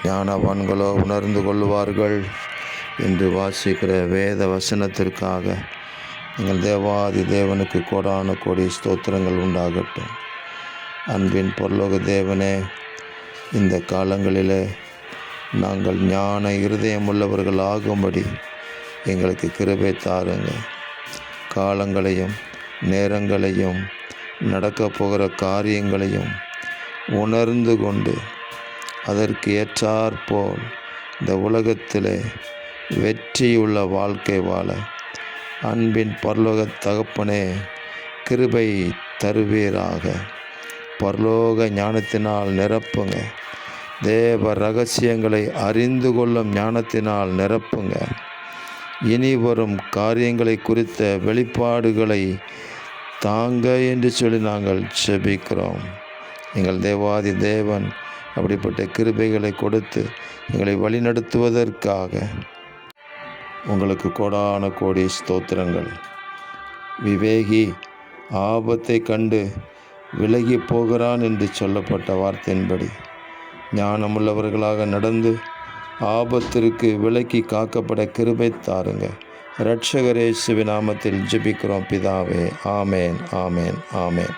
ஞானவான்களோ உணர்ந்து கொள்வார்கள் என்று வாசிக்கிற வேத வசனத்திற்காக எங்கள் தேவாதி தேவனுக்கு கோடான கோடி ஸ்தோத்திரங்கள் உண்டாகட்டும். அன்பின் பரலோக தேவனே, இந்த காலங்களிலே நாங்கள் ஞான இருதயம் உள்ளவர்கள் ஆகும்படி எங்களுக்கு கிருபை தாருங்க. காலங்களையும் நேரங்களையும் நடக்கப் போகிற காரியங்களையும் உணர்ந்து கொண்டு அதற்கு ஏற்றாற்போல் இந்த உலகத்திலே வெற்றியுள்ள வாழ்க்கை வாழ அன்பின் பரலோக தகப்பனே கிருபை தருவீராக. பரலோக ஞானத்தினால் நிரப்புங்க. தேவ ரகசியங்களை அறிந்து கொள்ளும் ஞானத்தினால் நிரப்புங்க. இனி வரும் காரியங்களை குறித்த வெளிப்பாடுகளை தாங்க என்று சொல்லி நாங்கள் செபிக்கிறோம். எங்கள் தேவாதி தேவன் அப்படிப்பட்ட கிருபைகளை கொடுத்து எங்களை வழிநடத்துவதற்காக உங்களுக்கு கோடான கோடி ஸ்தோத்திரங்கள். விவேகி ஆபத்தை கண்டு விலகி போகிறான் என்று சொல்லப்பட்ட வார்த்தையின்படி ஞானமுள்ளவர்களாக நடந்து ஆபத்திற்கு விலக்கி காக்கப்பட கிருபை தாருங்க. இரட்சகர் இயேசுவின் நாமத்தில் ஜெபிக்கிறோம் பிதாவே. ஆமேன், ஆமேன், ஆமேன்.